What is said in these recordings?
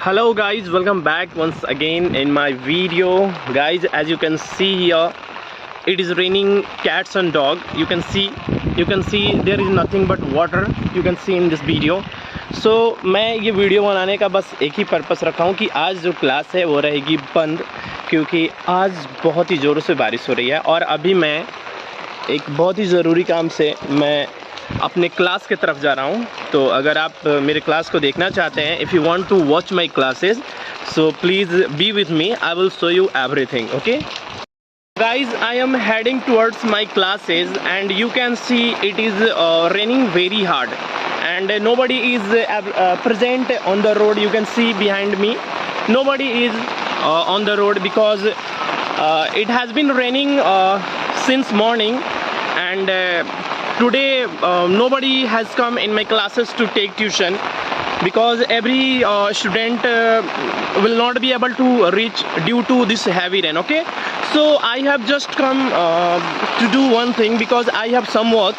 Hello guys, welcome back once again in my video. Guys, as you can see here, it is raining cats and dog. You can see there is nothing but water. You can see in this video. So मैं ये video बनाने का बस एक ही purpose रखा हूँ कि आज जो क्लास है वो रहेगी बंद, क्योंकि आज बहुत ही ज़ोरों से बारिश हो रही है। और अभी मैं एक बहुत ही ज़रूरी काम से मैं अपने क्लास की तरफ जा रहा हूँ। तो अगर आप मेरे क्लास को देखना चाहते हैं, if you want to watch my classes, so please be with me, I will show you everything. Okay guys, I am heading towards my classes and you can see it is raining very hard and nobody is present on the road. You can see behind me nobody is on the road because it has been raining since morning, and today nobody has come in my classes to take tuition because every student will not be able to reach due to this heavy rain. Okay, so I have just come to do one thing because I have some work.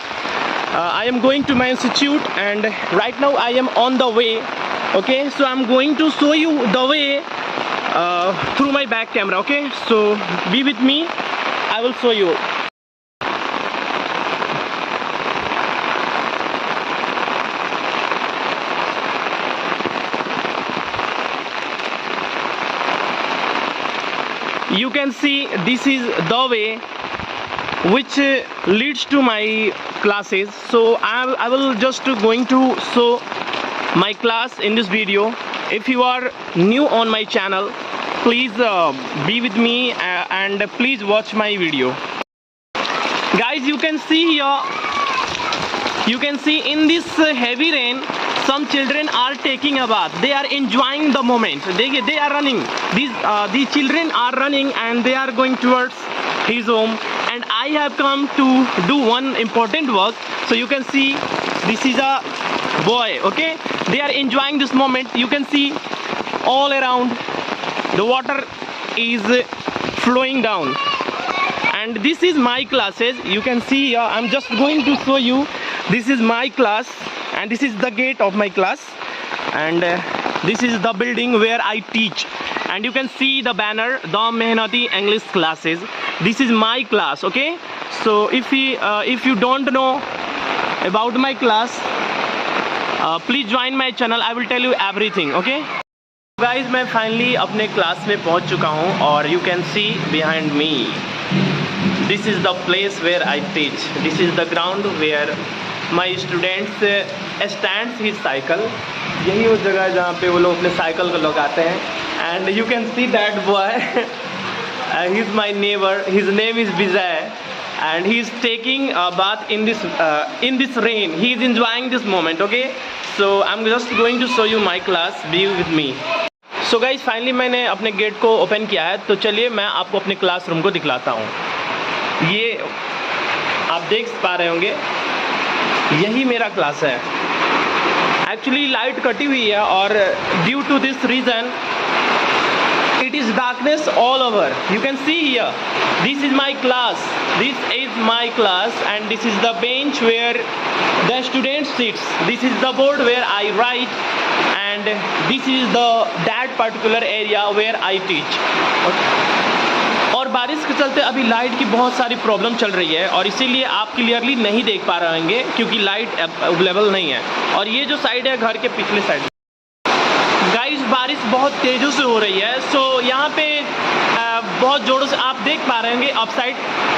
I am going to my institute and right now I am on the way. Okay, so I'm going to show you the way through my back camera. Okay, so be with me, I will show you. You can see this is the way which leads to my classes. So I will just going to show my class in this video. If you are new on my channel, please be with me and please watch my video. Guys, you can see here, you can see in this heavy rain some children are taking a bath. They are enjoying the moment. They are running. These children are running and they are going towards his home. And I have come to do one important work. So you can see this is a boy. Okay, they are enjoying this moment. You can see all around the water is flowing down. And this is my classes. You can see here, I'm just going to show you. This is my class. And this is the gate of my class, and this is the building where I teach. And you can see the banner, the Mehnati English classes. This is my class. Okay, so if you don't know about my class, please join my channel, I will tell you everything. Okay guys, मैं finally अपने class में पहुंच चुका हूं और you can see behind me, this is the place where I teach. This is the ground where my students stands his cycle. यही वो जगह है जहाँ पे वो लोग अपने साइकिल को लगाते हैं. And you can see that boy. He's my neighbor. His name is Vijay, and he's taking a bath in this rain. He is enjoying this moment. Okay, so I'm just going to show you my class. Be with me. So guys, finally मैंने अपने gate को open किया है. तो चलिए मैं आपको अपने क्लासरूम को दिखलाता हूँ. ये आप देख पा रहे होंगे, यही मेरा क्लास है. एक्चुअली लाइट कटी हुई है और due to this reason it is darkness all over. You can see here, this is my class. This is my class and this is the bench where the student sits. This is the board where I write and this is the that particular area where I teach. और बारिश के चलते अभी light की बहुत सारी problem चल रही है और इसीलिए आप क्लियरली नहीं देख पा रहे होंगे क्योंकि लाइट अवेलेबल नहीं है. और ये जो साइड है घर के पिछले साइड, गाइस बारिश बहुत तेज़ों से हो रही है. सो यहाँ पे बहुत ज़ोरों से आप देख पा रहे होंगे अप साइड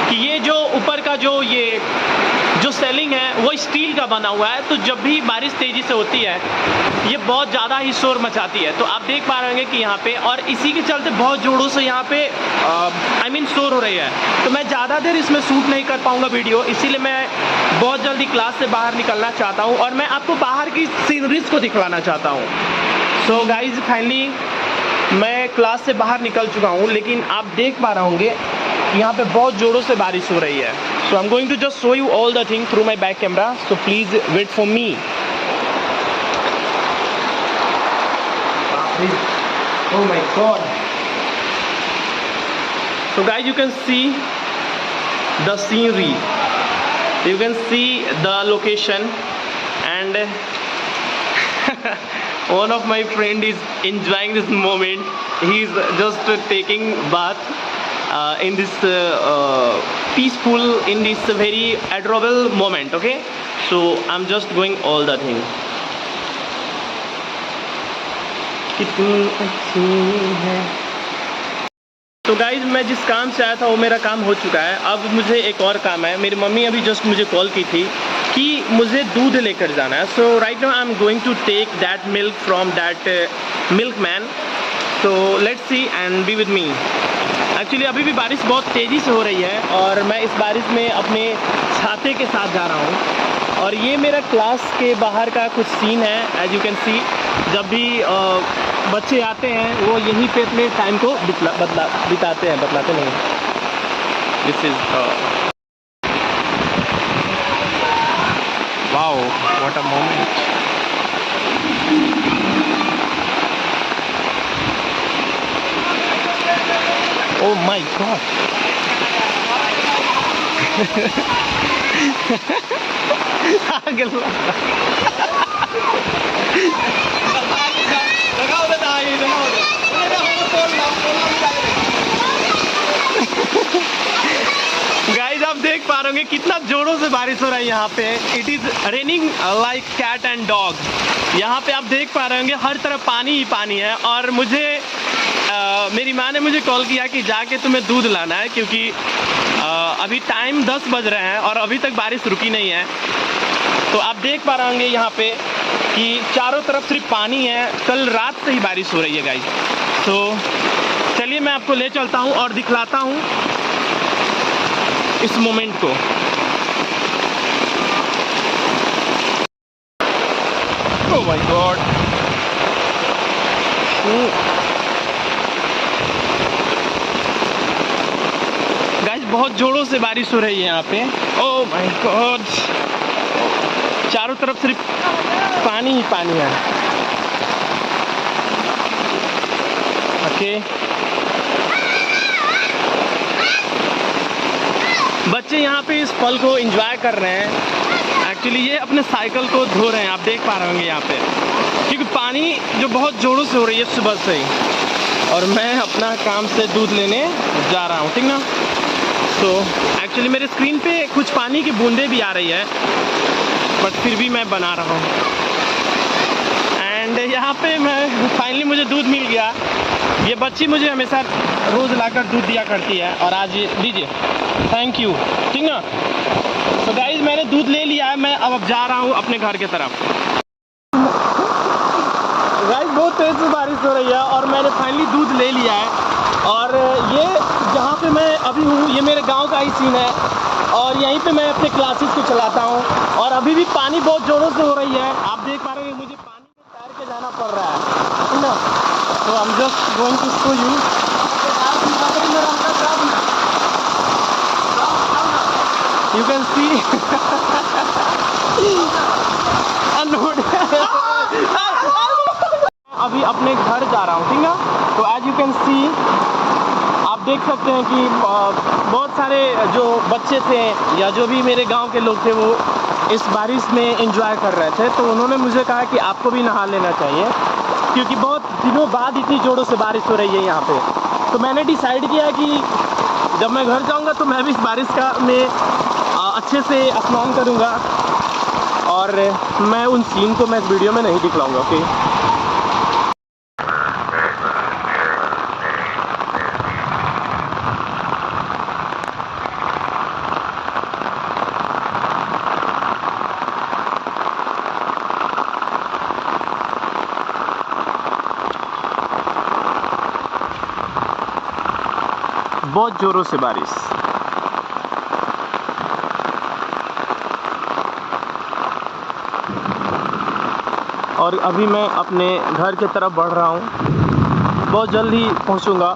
कि ये जो ऊपर का जो सेलिंग है वो स्टील का बना हुआ है. तो जब भी बारिश तेज़ी से होती है ये बहुत ज़्यादा ही शोर मचाती है. तो आप देख पा रहे होंगे कि यहाँ पे, और इसी के चलते बहुत ज़ोरों से यहाँ पे शोर हो रही है. तो मैं ज़्यादा देर इसमें शूट नहीं कर पाऊँगा वीडियो, इसीलिए मैं बहुत जल्दी क्लास से बाहर निकलना चाहता हूँ और मैं आपको बाहर की सीनरीज को दिखलाना चाहता हूँ. सो गाइज, फाइनली मैं क्लास से बाहर निकल चुका हूँ, लेकिन आप देख पा रहे होंगे यहाँ पे बहुत ज़ोरों से बारिश हो रही है. So I am going to just show you all the thing through my back camera. So please wait for me. Oh my god. So guys, you can see the scenery, you can see the location, and one of my friend is enjoying this moment. He is just taking bath in this peaceful, in this very adorable moment. Okay, so I'm just going all the thing. कितनी अच्छी है। तो guys मैं जिस काम से आया था वो मेरा काम हो चुका है। अब मुझे एक और काम है। मेरी मम्मी अभी जस्ट मुझे कॉल की थी कि मुझे दूध लेकर जाना है। So right now I am going to take that milk from that milk man. So let's see and be with me. Actually अभी भी बारिश बहुत तेज़ी से हो रही है और मैं इस बारिश में अपने छाते के साथ जा रहा हूँ। और ये मेरा क्लास के बाहर का कुछ सीन है। एज यू कैन सी, जब भी बच्चे आते हैं वो यहीं पे अपने टाइम को बिताते हैं, बतलाते नहीं। This is wow, what a moment. Oh my God! Guys आप देख पा रहे होंगे कितना जोरों से बारिश हो रहा है यहाँ पे। It is raining like cat and dog. यहाँ पे आप देख पा रहे होंगे हर तरफ पानी ही पानी है। और मुझे मेरी माँ ने मुझे कॉल किया कि जाके तुम्हें दूध लाना है, क्योंकि अभी टाइम 10 बज रहे हैं और अभी तक बारिश रुकी नहीं है। तो आप देख पा रहे होंगे यहाँ पे कि चारों तरफ सिर्फ पानी है। कल रात से ही बारिश हो रही है गाइस। तो चलिए मैं आपको ले चलता हूँ और दिखलाता हूँ इस मोमेंट को। ओह माय गॉड, गाइस बहुत जोरों से बारिश हो रही है यहाँ पे। ओह माय गॉड, चारों तरफ सिर्फ पानी ही पानी है। ओके, बच्चे यहाँ पे इस पल को एंजॉय कर रहे हैं। एक्चुअली ये अपने साइकिल को धो रहे हैं, आप देख पा रहे होंगे यहाँ पे, क्योंकि पानी जो बहुत जोरों से हो रही है सुबह से ही। और मैं अपना काम से दूध लेने जा रहा हूँ, ठीक ना। तो एक्चुअली मेरे स्क्रीन पे कुछ पानी की बूंदें भी आ रही है, बट फिर भी मैं बना रहा हूँ। एंड यहाँ पे मैं फाइनली मुझे दूध मिल गया। ये बच्ची मुझे हमेशा रोज़ लाकर दूध दिया करती है और आज ये लीजिए, थैंक यू, ठीक ना। तो गाइस मैंने दूध ले लिया है, मैं अब जा रहा हूँ अपने घर की तरफ। गाइस बहुत तेज़ से बारिश हो रही है और मैंने फाइनली दूध ले लिया है। और ये जहाँ पे मैं अभी हूँ ये मेरे गांव का ही सीन है और यहीं पे मैं अपने क्लासेस को चलाता हूँ। और अभी भी पानी बहुत ज़ोरों से हो रही है, आप देख पा रहे हैं। मुझे पानी में तैर के जाना पड़ रहा है, ठीक ना। तो I am just going to show you. You can see अभी अपने घर जा रहा हूँ, ठीक ना। तो एज यू कैन सी, आप देख सकते हैं कि बहुत सारे जो बच्चे थे या जो भी मेरे गांव के लोग थे वो इस बारिश में एंजॉय कर रहे थे। तो उन्होंने मुझे कहा कि आपको भी नहा लेना चाहिए, क्योंकि बहुत दिनों बाद इतनी जोरों से बारिश हो रही है यहाँ पे। तो मैंने डिसाइड किया कि जब मैं घर जाऊँगा तो मैं भी इस बारिश का में अच्छे से स्नान करूँगा। और मैं उन सीन को मैं इस वीडियो में नहीं दिखलाऊँगा, ओके। बहुत जोरों से बारिश। और अभी मैं अपने घर की तरफ बढ़ रहा हूँ, बहुत जल्द ही पहुँचूँगा।